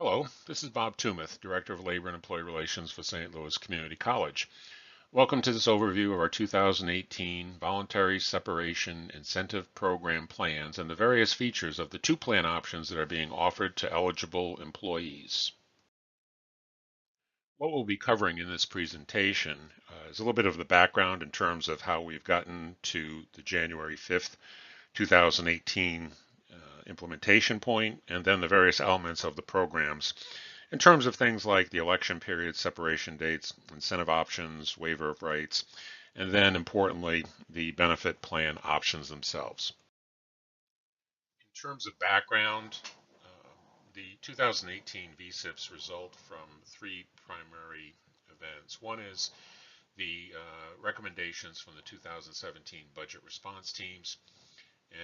Hello, this is Bob Tumeth, Director of Labor and Employee Relations for St. Louis Community College. Welcome to this overview of our 2018 Voluntary Separation Incentive Program plans and the various features of the two plan options that are being offered to eligible employees. What we'll be covering in this presentation is a little bit of the background in terms of how we've gotten to the January 5th, 2018 implementation point, and then the various elements of the programs in terms of things like the election period, separation dates, incentive options, waiver of rights, and then importantly, the benefit plan options themselves. In terms of background, the 2018 VSIPs result from three primary events. One is the recommendations from the 2017 budget response teams,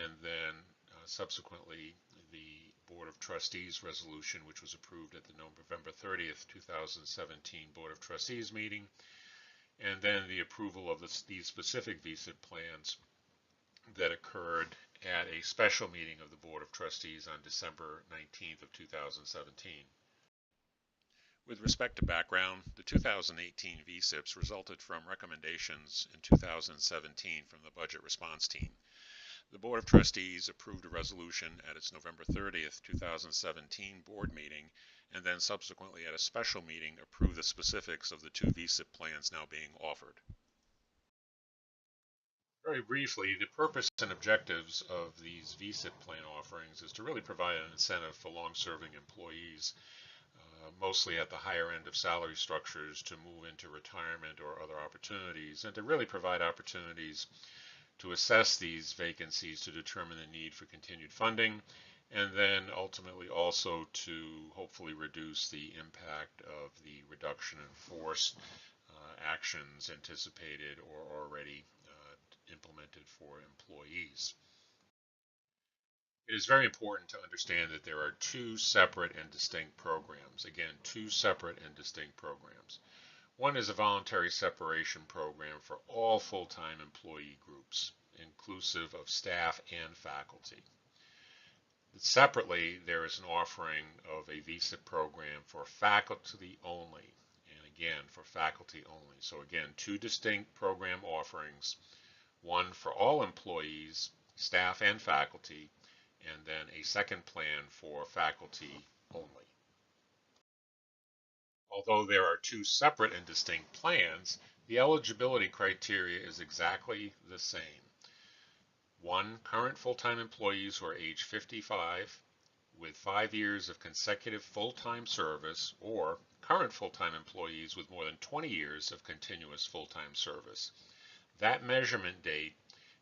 and then subsequently the Board of Trustees resolution, which was approved at the November 30th, 2017 Board of Trustees meeting, and then the approval of these specific VSIP plans that occurred at a special meeting of the Board of Trustees on December 19th of 2017. With respect to background, the 2018 VSIPs resulted from recommendations in 2017 from the Budget Response Team. The Board of Trustees approved a resolution at its November 30th, 2017 board meeting, and then subsequently at a special meeting approved the specifics of the two VSIP plans now being offered. Very briefly, the purpose and objectives of these VSIP plan offerings is to really provide an incentive for long-serving employees, mostly at the higher end of salary structures, to move into retirement or other opportunities, and to really provide opportunities to assess these vacancies to determine the need for continued funding, and then ultimately also to hopefully reduce the impact of the reduction in force actions anticipated or already implemented for employees. It is very important to understand that there are two separate and distinct programs. Again, two separate and distinct programs. One is a voluntary separation program for all full-time employee groups, inclusive of staff and faculty. Separately, there is an offering of a VSIP program for faculty only, and again, for faculty only. So again, two distinct program offerings, one for all employees, staff and faculty, and then a second plan for faculty only. Although there are two separate and distinct plans, the eligibility criteria is exactly the same. One, current full-time employees who are age 55 with 5 years of consecutive full-time service, or current full-time employees with more than 20 years of continuous full-time service. That measurement date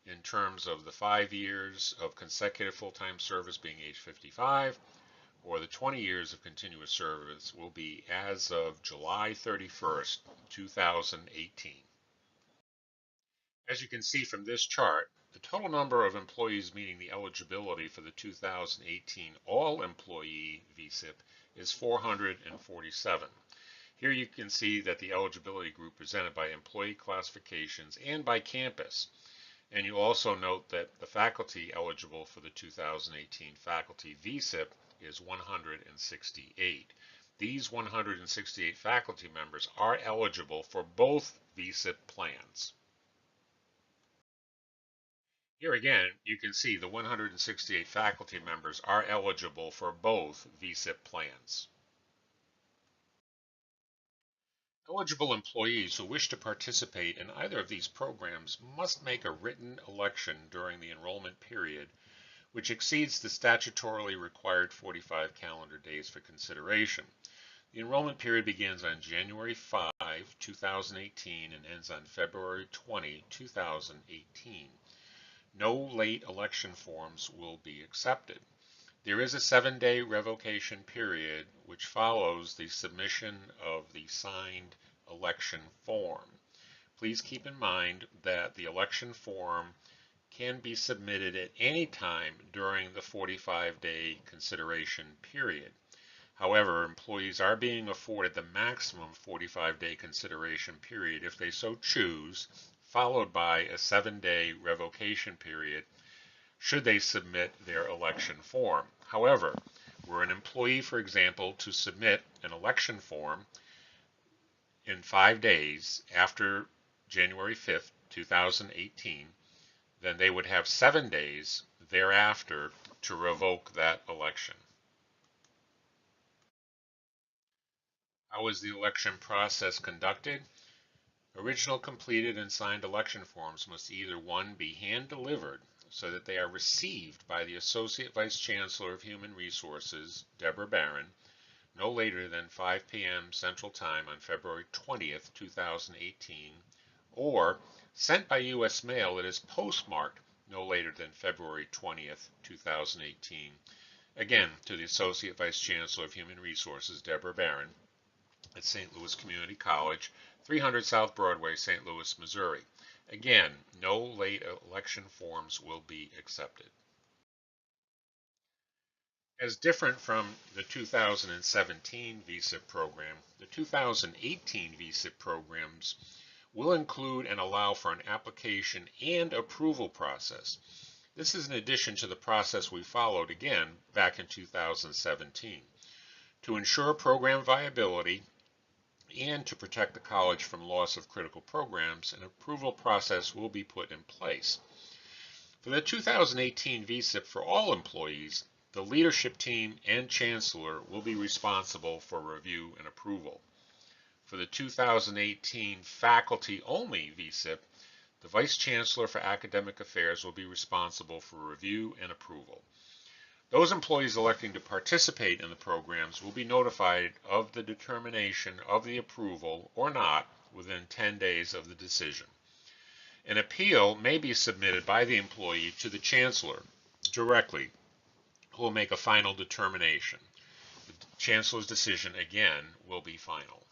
in terms of the 5 years of consecutive full-time service being age 55 or the 20 years of continuous service will be as of July 31st, 2018. As you can see from this chart, the total number of employees meeting the eligibility for the 2018 all-employee VSIP is 447. Here you can see that the eligibility group presented by employee classifications and by campus. And you also note that the faculty eligible for the 2018 faculty VSIP is 168. These 168 faculty members are eligible for both VSIP plans. Here again, you can see the 168 faculty members are eligible for both VSIP plans. Eligible employees who wish to participate in either of these programs must make a written election during the enrollment period, which exceeds the statutorily required 45 calendar days for consideration. The enrollment period begins on January 5, 2018 and ends on February 20, 2018. No late election forms will be accepted. There is a 7-day revocation period which follows the submission of the signed election form. Please keep in mind that the election form can be submitted at any time during the 45-day consideration period. However, employees are being afforded the maximum 45-day consideration period if they so choose, followed by a 7-day revocation period should they submit their election form. However, Were an employee, for example, to submit an election form in 5 days after January 5th, 2018, then they would have 7 days thereafter to revoke that election. How was the election process conducted? Original completed and signed election forms must either 1. Be hand-delivered so that they are received by the Associate Vice Chancellor of Human Resources, Deborah Barron, no later than 5 p.m. Central Time on February 20th, 2018, or sent by U.S. mail that is postmarked no later than February 20th, 2018, again to the Associate Vice Chancellor of Human Resources, Deborah Barron, at St. Louis Community College, 300 South Broadway, St. Louis, Missouri. Again, no late election forms will be accepted. As different from the 2017 VSIP program, the 2018 VSIP programs will include and allow for an application and approval process. This is in addition to the process we followed again back in 2017. To ensure program viability and to protect the college from loss of critical programs, an approval process will be put in place. For the 2018 VSIP for all employees, the leadership team and chancellor will be responsible for review and approval. For the 2018 faculty-only VSIP, the Vice Chancellor for Academic Affairs will be responsible for review and approval. Those employees electing to participate in the programs will be notified of the determination of the approval or not within 10 days of the decision. An appeal may be submitted by the employee to the Chancellor directly, who will make a final determination. The Chancellor's decision, again, will be final.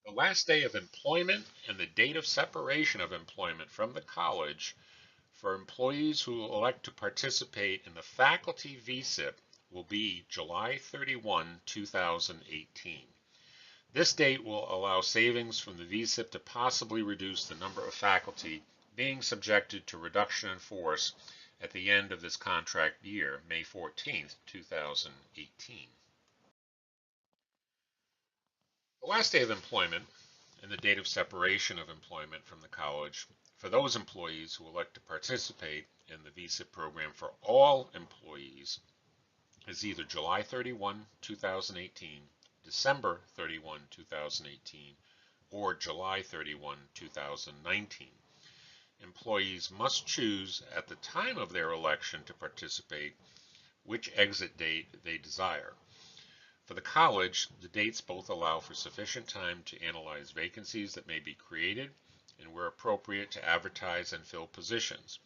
The last day of employment and the date of separation of employment from the college for employees who elect to participate in the faculty VSIP will be July 31, 2018. This date will allow savings from the VSIP to possibly reduce the number of faculty being subjected to reduction in force at the end of this contract year, May 14, 2018. The last day of employment and the date of separation of employment from the college for those employees who elect to participate in the VSIP program for all employees is either July 31, 2018, December 31, 2018, or July 31, 2019. Employees must choose at the time of their election to participate which exit date they desire. For the college, the dates both allow for sufficient time to analyze vacancies that may be created and, where appropriate, to advertise and fill positions.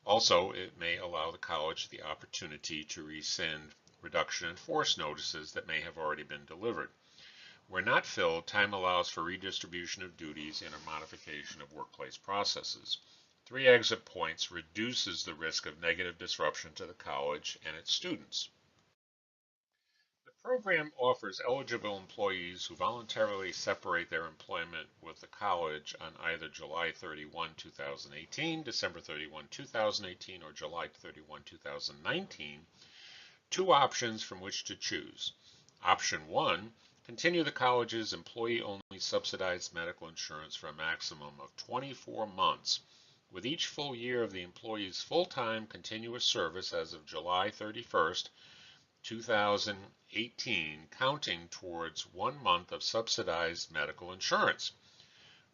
Also, it may allow the college the opportunity to rescind reduction in force notices that may have already been delivered. Where not filled, time allows for redistribution of duties and a modification of workplace processes. 3 exit points reduces the risk of negative disruption to the college and its students. The program offers eligible employees who voluntarily separate their employment with the college on either July 31, 2018, December 31, 2018, or July 31, 2019, 2 options from which to choose. Option 1, continue the college's employee-only subsidized medical insurance for a maximum of 24 months, with each full year of the employee's full-time continuous service as of July 31st, 2018, counting towards 1 month of subsidized medical insurance.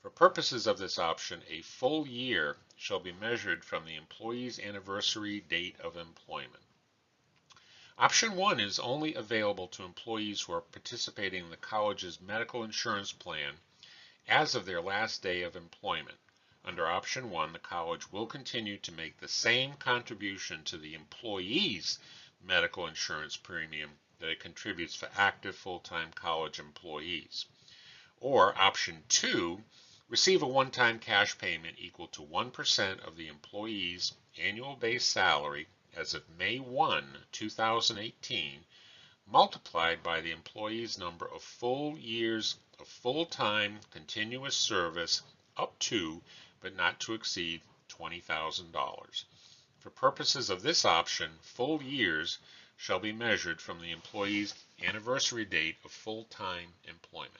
For purposes of this option, a full year shall be measured from the employee's anniversary date of employment. Option 1 is only available to employees who are participating in the college's medical insurance plan as of their last day of employment. Under Option 1, the college will continue to make the same contribution to the employee's medical insurance premium that it contributes for active full-time college employees. Or Option 2, receive a one-time cash payment equal to 1% of the employee's annual base salary as of May 1, 2018, multiplied by the employee's number of full years of full-time continuous service up to, but not to exceed, $20,000. For purposes of this option, full years shall be measured from the employee's anniversary date of full-time employment.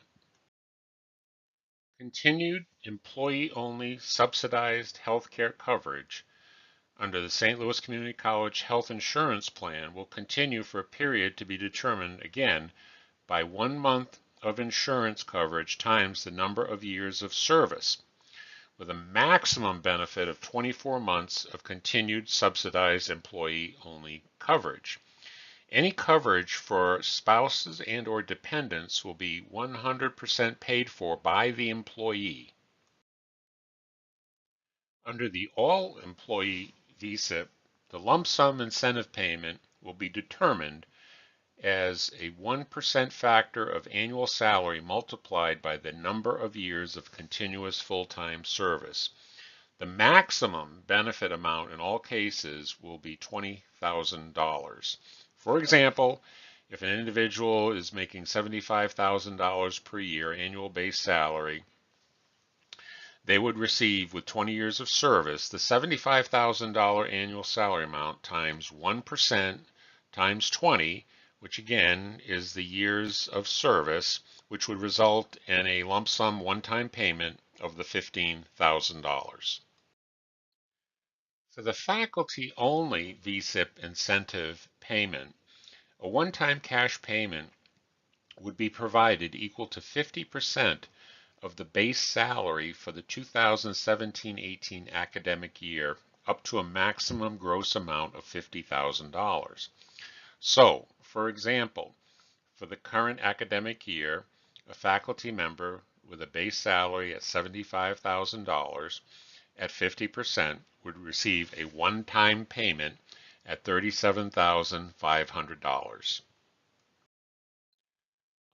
Continued employee-only subsidized health care coverage under the St. Louis Community College Health Insurance Plan will continue for a period to be determined again by 1 month of insurance coverage times the number of years of service, with a maximum benefit of 24 months of continued subsidized employee-only coverage. Any coverage for spouses and or dependents will be 100% paid for by the employee. Under the all-employee VSIP, the lump sum incentive payment will be determined as a 1% factor of annual salary multiplied by the number of years of continuous full-time service. The maximum benefit amount in all cases will be $20,000. For example, if an individual is making $75,000 per year annual base salary, they would receive, with 20 years of service, the $75,000 annual salary amount times 1% times 20, which again is the years of service, which would result in a lump sum one-time payment of the $15,000. For the faculty-only VSIP incentive payment, a one-time cash payment would be provided equal to 50% of the base salary for the 2017-18 academic year, up to a maximum gross amount of $50,000. So, for example, for the current academic year, a faculty member with a base salary at $75,000 at 50% would receive a one-time payment at $37,500.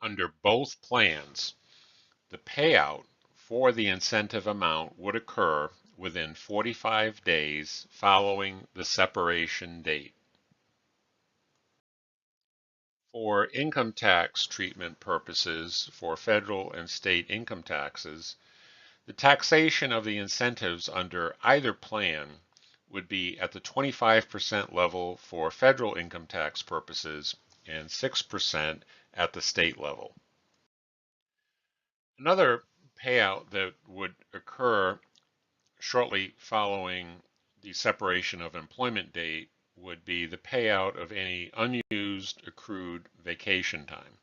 Under both plans, the payout for the incentive amount would occur within 45 days following the separation date. For income tax treatment purposes for federal and state income taxes, the taxation of the incentives under either plan would be at the 25% level for federal income tax purposes and 6% at the state level. Another payout that would occur shortly following the separation of employment date would be the payout of any unused accrued vacation time.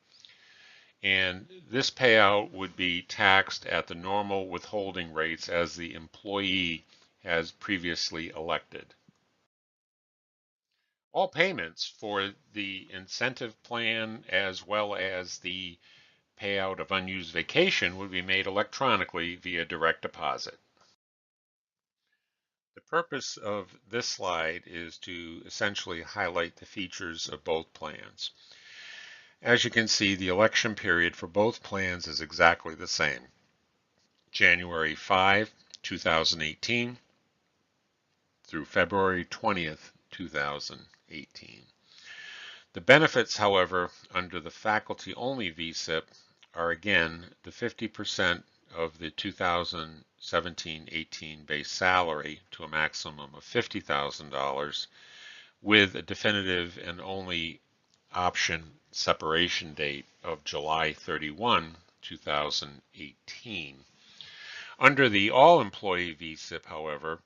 And this payout would be taxed at the normal withholding rates as the employee has previously elected. All payments for the incentive plan as well as the payout of unused vacation would be made electronically via direct deposit. The purpose of this slide is to essentially highlight the features of both plans. As you can see, the election period for both plans is exactly the same. January 5, 2018 through February 20th, 2018. The benefits, however, under the faculty-only VSIP are again the 50% of the 2017-18 base salary to a maximum of $50,000 with a definitive and only option separation date of July 31, 2018. Under the all-employee VSIP, however,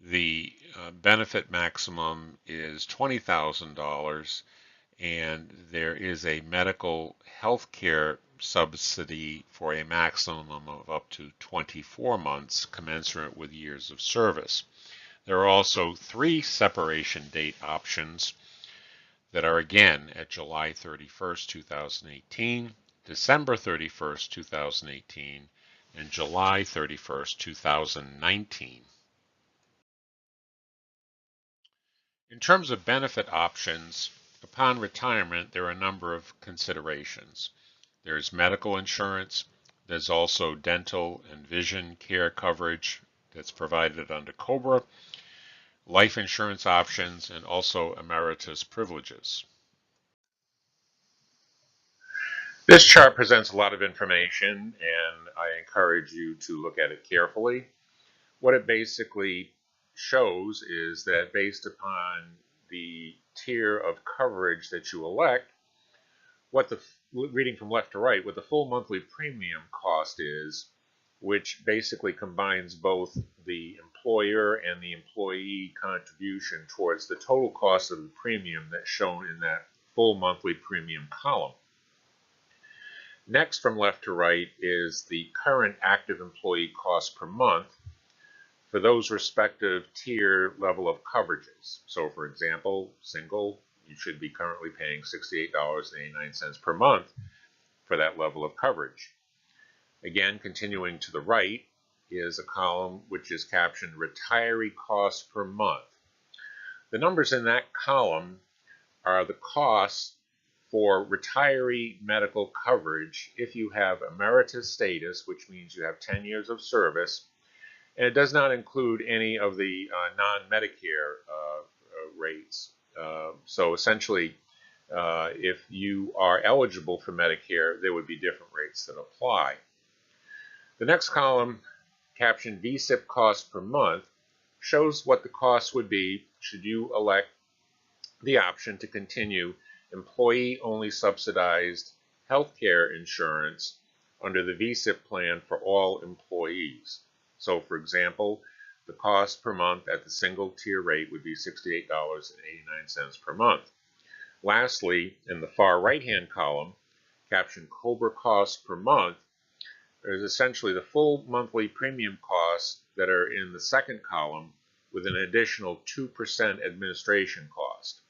the benefit maximum is $20,000 and there is a medical health care subsidy for a maximum of up to 24 months commensurate with years of service. There are also 3 separation date options that are again at July 31st, 2018, December 31st, 2018, and July 31st, 2019. In terms of benefit options, upon retirement, there are a number of considerations. There's medical insurance. There's also dental and vision care coverage that's provided under COBRA, life insurance options, and also emeritus privileges. This chart presents a lot of information, and I encourage you to look at it carefully. What it basically shows is that based upon the tier of coverage that you elect, reading from left to right, what the full monthly premium cost is, which basically combines both the employer and the employee contribution towards the total cost of the premium that's shown in that full monthly premium column. Next, from left to right, is the current active employee cost per month for those respective tier level of coverages. So, for example, single, you should be currently paying $68.89 per month for that level of coverage. Again, continuing to the right is a column which is captioned retiree costs per month. The numbers in that column are the costs for retiree medical coverage if you have emeritus status, which means you have 10 years of service, and it does not include any of the non-Medicare rates. So essentially, if you are eligible for Medicare, there would be different rates that apply. The next column, captioned VSIP costs per month, shows what the cost would be should you elect the option to continue employee-only subsidized healthcare insurance under the VSIP plan for all employees. So, for example, the cost per month at the single tier rate would be $68.89 per month. Lastly, in the far right-hand column, captioned COBRA costs per month, there's essentially the full monthly premium costs that are in the second column with an additional 2% administration cost.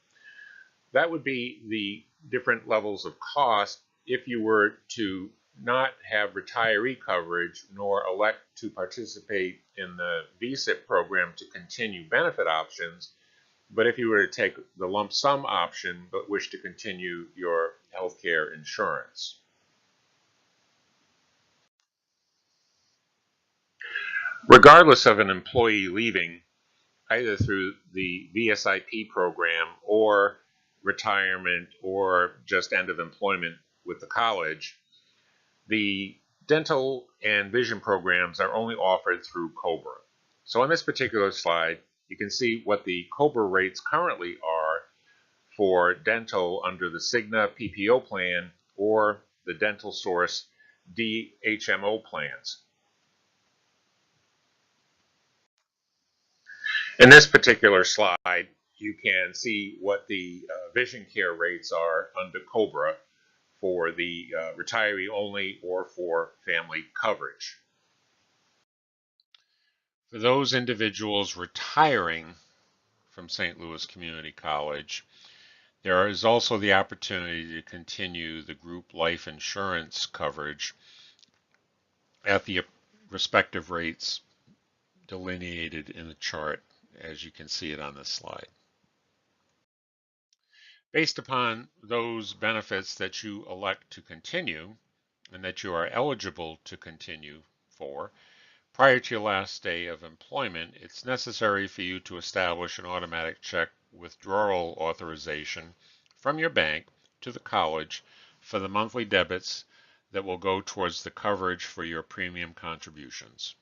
That would be the different levels of cost if you were to not have retiree coverage nor elect to participate in the VSIP program to continue benefit options, but if you were to take the lump sum option but wish to continue your healthcare insurance. Regardless of an employee leaving, either through the VSIP program or retirement or just end of employment with the college, the dental and vision programs are only offered through COBRA. So on this particular slide, you can see what the COBRA rates currently are for dental under the Cigna PPO plan or the Dental Source DHMO plans. In this particular slide, you can see what the vision care rates are under COBRA for the retiree only or for family coverage. For those individuals retiring from St. Louis Community College, there is also the opportunity to continue the group life insurance coverage at the respective rates delineated in the chart as you can see it on this slide. Based upon those benefits that you elect to continue and that you are eligible to continue for, prior to your last day of employment, it's necessary for you to establish an automatic check withdrawal authorization from your bank to the college for the monthly debits that will go towards the coverage for your premium contributions.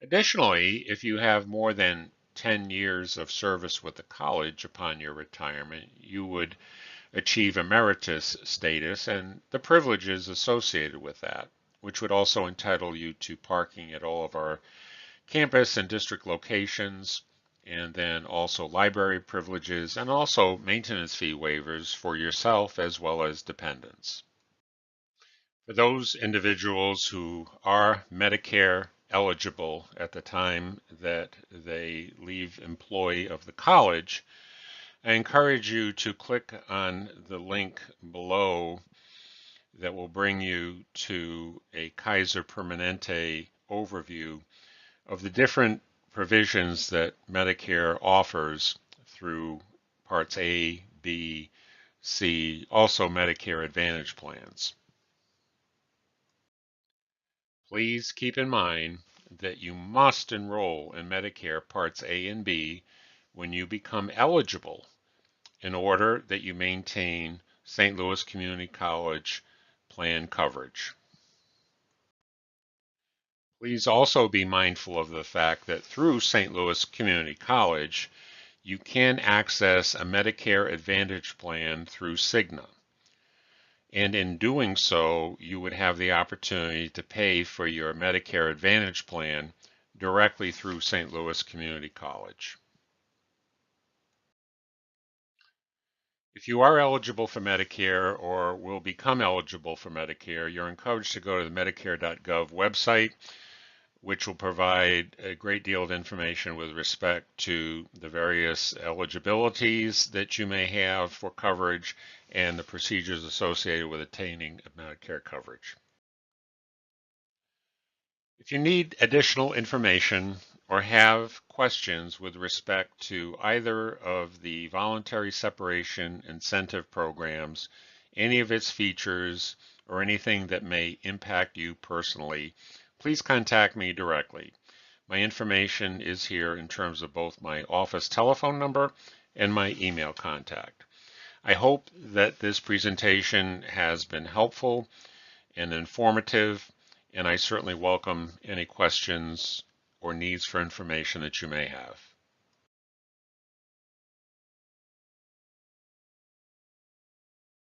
Additionally, if you have more than 10 years of service with the college upon your retirement, you would achieve emeritus status and the privileges associated with that, which would also entitle you to parking at all of our campus and district locations, and then also library privileges and also maintenance fee waivers for yourself as well as dependents. For those individuals who are Medicare eligible at the time that they leave employ of the college, I encourage you to click on the link below that will bring you to a Kaiser Permanente overview of the different provisions that Medicare offers through Parts A, B, C, also Medicare Advantage plans. Please keep in mind that you must enroll in Medicare Parts A and B when you become eligible in order that you maintain St. Louis Community College plan coverage. Please also be mindful of the fact that through St. Louis Community College, you can access a Medicare Advantage plan through Cigna. And in doing so, you would have the opportunity to pay for your Medicare Advantage plan directly through St. Louis Community College. If you are eligible for Medicare or will become eligible for Medicare, you're encouraged to go to the Medicare.gov website, which will provide a great deal of information with respect to the various eligibilities that you may have for coverage and the procedures associated with attaining Medicare coverage. If you need additional information or have questions with respect to either of the voluntary separation incentive programs, any of its features, or anything that may impact you personally, please contact me directly. My information is here in terms of both my office telephone number and my email contact. I hope that this presentation has been helpful and informative, and I certainly welcome any questions or needs for information that you may have.